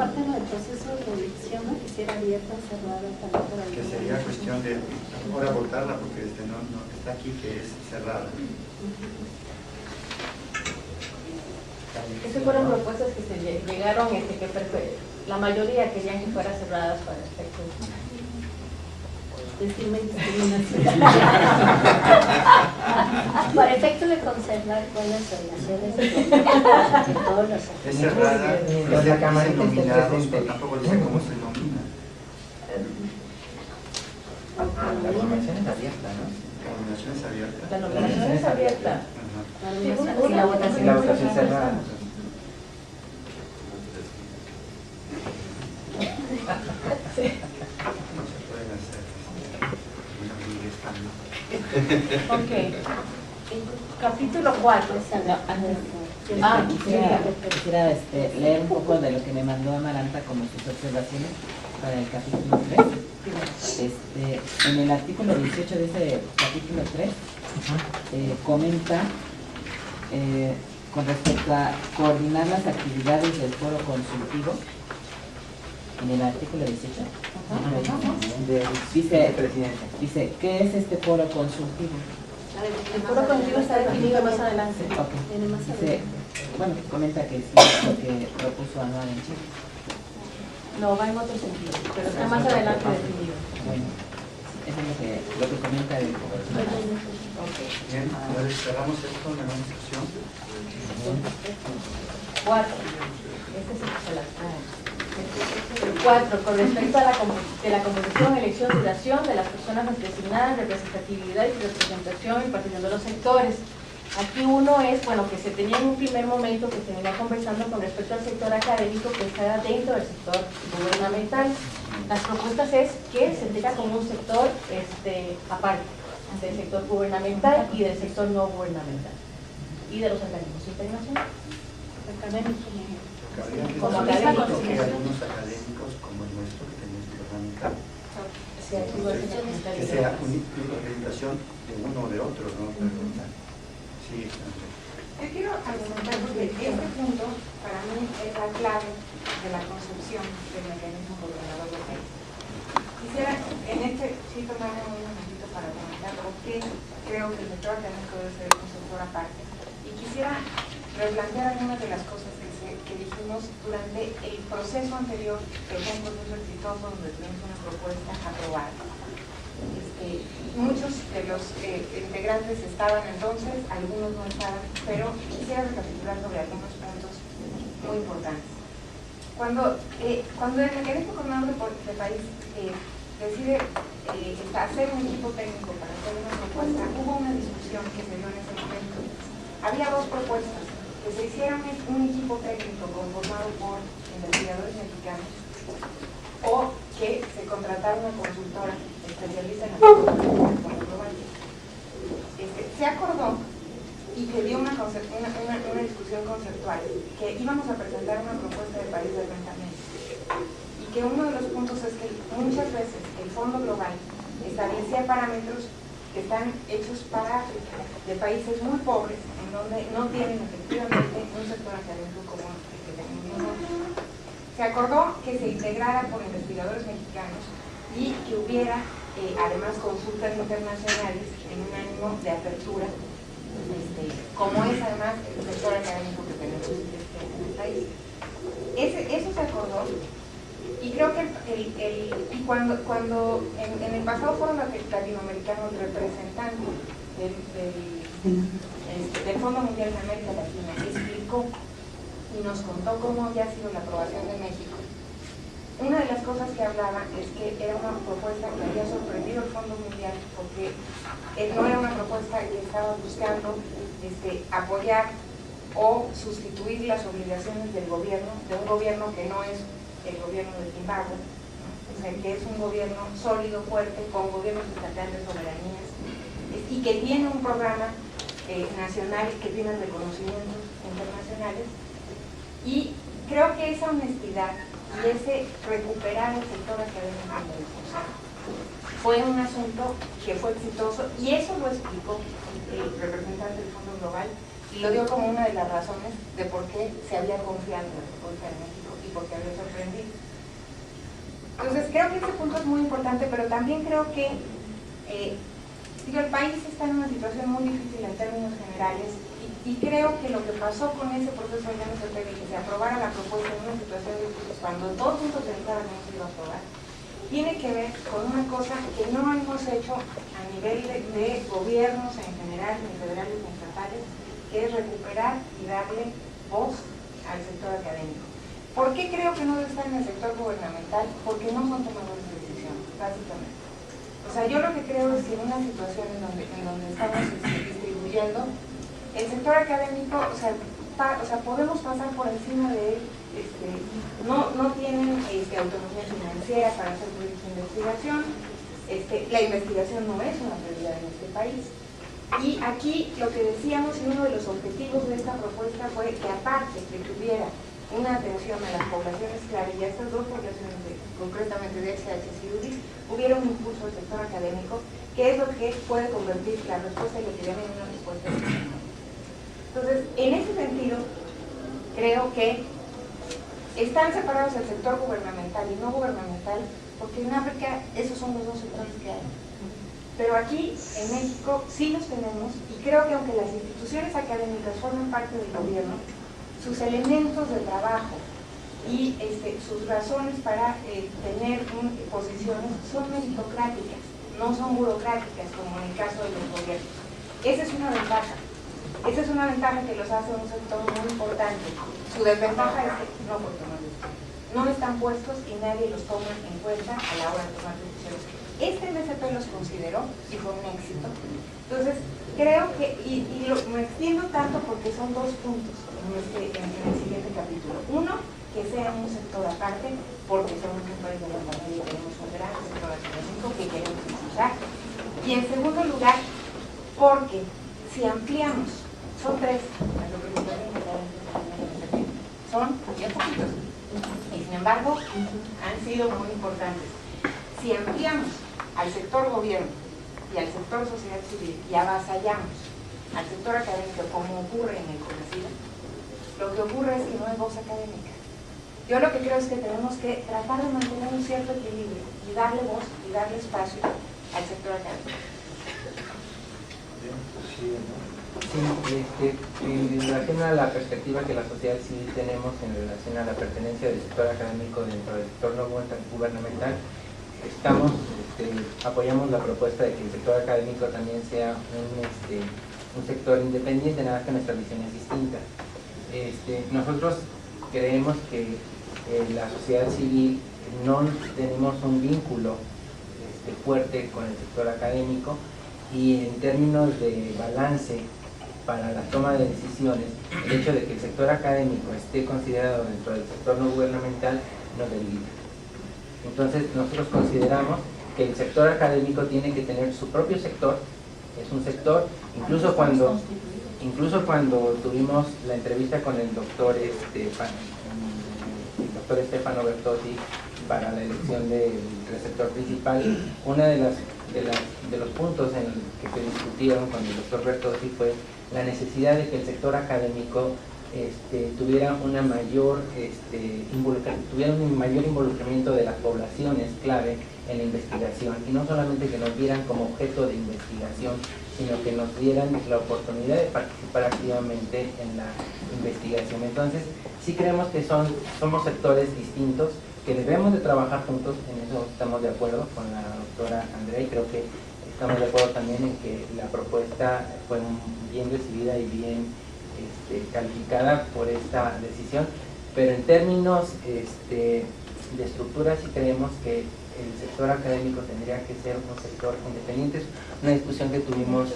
parte del proceso de elección, ¿no? Que si era abierta o cerrada también para el... Que sería cuestión de ahora votarla porque no está aquí que es cerrada. Esas fueron propuestas que se llegaron, que la mayoría querían que fueran cerradas para efectos. Decirme discriminación. Para efectos de conservar buenas relaciones de todos los actores. Es cerrada, es nominados, pero tampoco dice cómo se nomina. La nominación es abierta, ¿no? La nominación es abierta. La nominación es abierta. Ajá. Y la votación, La votación cerrada. Sí. No se pueden hacer. Ok. Capítulo 4. Quisiera leer un poco de lo que me mandó Amaranta como sus observaciones para el capítulo 3. En el artículo 18 de ese capítulo 3 comenta con respecto a coordinar las actividades del foro consultivo. En el artículo 18 dice, ¿qué es este foro consultivo? El foro consultivo está definido más adelante. Dice, bueno, comenta que es lo que propuso Anual en Chile. No, va en otro sentido, pero está más adelante definido. Bueno, eso es lo que comenta el foro. Bien, ahora cerramos esto en la discusión. 4. Este es el 4, con respecto a la composición, elección, duración de las personas designadas, representatividad y representación y partición de los sectores. Aquí uno es, bueno, que se tenía en un primer momento que se venía conversando con respecto al sector académico que está dentro del sector gubernamental. Las propuestas es que se tenga como un sector aparte del sector gubernamental y del sector no gubernamental y de los organismos internacionales. Académicos. Como académicos, que algunos académicos como el nuestro que tenemos gubernamental, que sea una representación de uno o de otro, ¿no? Sí, yo quiero argumentar porque este punto para mí es la clave de la concepción del mecanismo gobernador del país. Quisiera sí tomarme un momentito para comentar por qué creo que el sector académico debe ser un sector aparte, y quisiera replantear algunas de las cosas que dijimos durante el proceso anterior, que fue un proceso exitoso donde tuvimos una propuesta aprobada. Muchos de los integrantes estaban entonces, algunos no estaban, pero quisiera recapitular sobre algunos puntos muy importantes. Cuando el mecanismo gobernador del país decide hacer un equipo técnico para hacer una propuesta, hubo una discusión que se dio en ese momento. Había dos propuestas: que se hiciera un equipo técnico conformado por investigadores mexicanos, o que se contratara una consultora especialista en la global. Se acordó y se dio una discusión conceptual que íbamos a presentar una propuesta de país de rentamiento, y que uno de los puntos es que muchas veces el Fondo Global establecía parámetros que están hechos para de países muy pobres, en donde no tienen efectivamente un sector académico como el que tenemos nosotros. Se acordó que se integrara por investigadores mexicanos y que hubiera además consultas internacionales en un ánimo de apertura, como es además el sector académico que tenemos en el país. Eso se acordó, y creo que cuando en el pasado foro latinoamericano el representante del Fondo Mundial de América Latina explicó y nos contó cómo había sido la aprobación de México, una de las cosas que hablaba es que era una propuesta que había sorprendido al Fondo Mundial, porque no era una propuesta que estaba buscando apoyar o sustituir las obligaciones del gobierno, de un gobierno que no es el gobierno de Zimbabue, ¿no? O sea, que es un gobierno sólido, fuerte, con gobiernos estatales, soberanías, y que tiene un programa nacional que tiene reconocimientos internacionales. Y creo que esa honestidad y ese recuperar el sector académico de la discusión fue un asunto que fue exitoso, y eso lo explicó el representante del Fondo Global, y lo dio como una de las razones de por qué se había confiado en la República de México y porque había sorprendido. Entonces creo que este punto es muy importante, pero también creo que el país está en una situación muy difícil en términos generales y creo que lo que pasó con ese proceso de NCP de que se aprobara la propuesta en una situación difícil cuando todo el mundo pensaba que no se iba a aprobar, tiene que ver con una cosa que no hemos hecho a nivel de gobiernos en general, ni federales ni estatales, que es recuperar y darle voz al sector académico. ¿Por qué creo que no debe estar en el sector gubernamental? Porque no son tomadores de decisión, básicamente. O sea, yo lo que creo es que en una situación en donde estamos distribuyendo, el sector académico, o sea, podemos pasar por encima de él, no tienen autonomía financiera para hacer proyectos de investigación, la investigación no es una prioridad en este país. Y aquí lo que decíamos y uno de los objetivos de esta propuesta fue que aparte de que hubiera una atención a las poblaciones clave y a estas dos poblaciones, concretamente de XHS y UDIs, hubiera un impulso al sector académico, que es lo que puede convertir la respuesta y lo que llaman una respuesta nacional. Entonces, en ese sentido, creo que están separados el sector gubernamental y no gubernamental, porque en África esos son los dos sectores que hay. Pero aquí, en México, sí los tenemos, y creo que aunque las instituciones académicas forman parte del gobierno, sus elementos de trabajo y sus razones para tener posiciones son meritocráticas, no son burocráticas, como en el caso de los gobiernos. Esa es una ventaja. Esa es una ventaja que los hace un sector muy importante. Su desventaja es que no están puestos y nadie los toma en cuenta a la hora de tomar decisiones. Este MSP los consideró y fue un éxito. Entonces, creo que, me extiendo tanto porque son dos puntos en el siguiente capítulo. Uno, que sea un sector aparte, porque somos un país de la familia y tenemos un gran sector académico que queremos impulsar. Y en segundo lugar, porque si ampliamos, son tres, son bien poquitos, y sin embargo han sido muy importantes. Si ampliamos al sector gobierno y al sector sociedad civil y avasallamos al sector académico como ocurre en el CONACYT, lo que ocurre es que no hay voz académica. Yo lo que creo es que tenemos que tratar de mantener un cierto equilibrio y darle voz y darle espacio al sector académico. Sí, en relación a la perspectiva que la sociedad civil tenemos en relación a la pertenencia del sector académico dentro del sector no gubernamental, apoyamos la propuesta de que el sector académico también sea un sector independiente, nada más que nuestra visión es distinta. Nosotros creemos que la sociedad civil no tenemos un vínculo fuerte con el sector académico, y en términos de balance para la toma de decisiones, el hecho de que el sector académico esté considerado dentro del sector no gubernamental nos debilita. Entonces nosotros consideramos que el sector académico tiene que tener su propio sector, es un sector, incluso cuando tuvimos la entrevista con el doctor Stefano Bertozzi para la elección del receptor principal, una de los puntos en el que se discutieron con el doctor Bertozzi fue la necesidad de que el sector académico tuviera un mayor involucramiento de las poblaciones clave en la investigación, y no solamente que nos vieran como objeto de investigación, sino que nos dieran la oportunidad de participar activamente en la investigación. Entonces, sí creemos que somos sectores distintos, que debemos de trabajar juntos, en eso estamos de acuerdo con la doctora Andrea, y creo que estamos de acuerdo también en que la propuesta fue bien recibida y bien calificada por esta decisión, pero en términos de estructura sí creemos que el sector académico tendría que ser un sector independiente. Es una discusión que tuvimos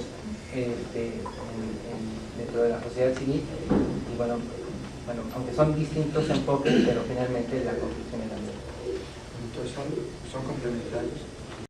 dentro de la sociedad civil, y bueno, aunque son distintos enfoques, pero finalmente la conclusión es la misma. Entonces son complementarios.